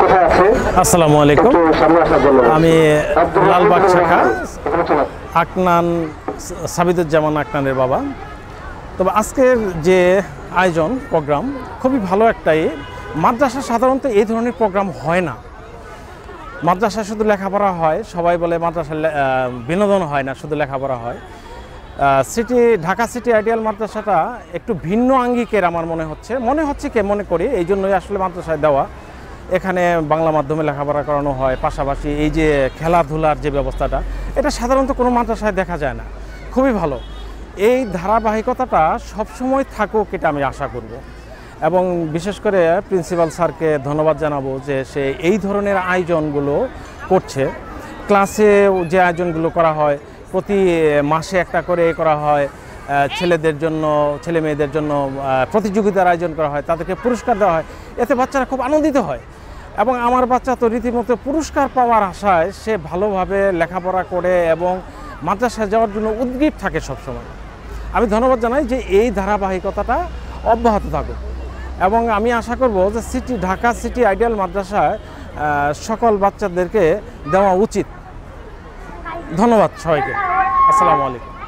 আসসালামু আলাইকুম। আমি লালবাগ শাখা আকনান সাবিদুজ্জামান আকনানের বাবা। তবে আজকের যে আয়োজন প্রোগ্রাম খুবই ভালো একটাই। মাদ্রাসা সাধারণত এই ধরনের প্রোগ্রাম হয় না। মাদ্রাসা শুধু লেখাপড়া হয়, সবাই বলে মাদ্রাসা বিনোদন হয় না, শুধু লেখাপড়া হয়। ঢাকা সিটি আইডিয়াল মাদ্রাসাটা একটু ভিন্ন আঙ্গিকের আমার মনে করি এই জন্যই আসলে মাদ্রাসায় দেওয়া। এখানে বাংলা মাধ্যমে লেখাপড়া করানো হয়, পাশাপাশি এই যে খেলাধুলার যে ব্যবস্থাটা, এটা সাধারণত কোনো মাদ্রাসায় দেখা যায় না। খুবই ভালো। এই ধারাবাহিকতাটা সবসময় থাকুক, এটা আমি আশা করব। এবং বিশেষ করে প্রিন্সিপাল স্যারকে ধন্যবাদ জানাবো যে সে এই ধরনের আয়োজনগুলো করছে। ক্লাসে যে আয়োজনগুলো করা হয়, প্রতি মাসে একটা করে করা হয়, ছেলে মেয়েদের জন্য প্রতিযোগিতার আয়োজন করা হয়, তাদেরকে পুরস্কার দেওয়া হয়। এতে বাচ্চারা খুব আনন্দিত হয় এবং আমার বাচ্চা তো রীতিমতো পুরস্কার পাওয়ার আশায় সে ভালোভাবে লেখাপড়া করে এবং মাদ্রাসায় যাওয়ার জন্য উদ্গ্রীব থাকে সবসময়। আমি ধন্যবাদ জানাই যে এই ধারাবাহিকতাটা অব্যাহত থাকুক এবং আমি আশা করব যে ঢাকা সিটি আইডিয়াল মাদ্রাসায় সকল বাচ্চাদেরকে দেওয়া উচিত। ধন্যবাদ সবাইকে। আসসালামু আলাইকুম।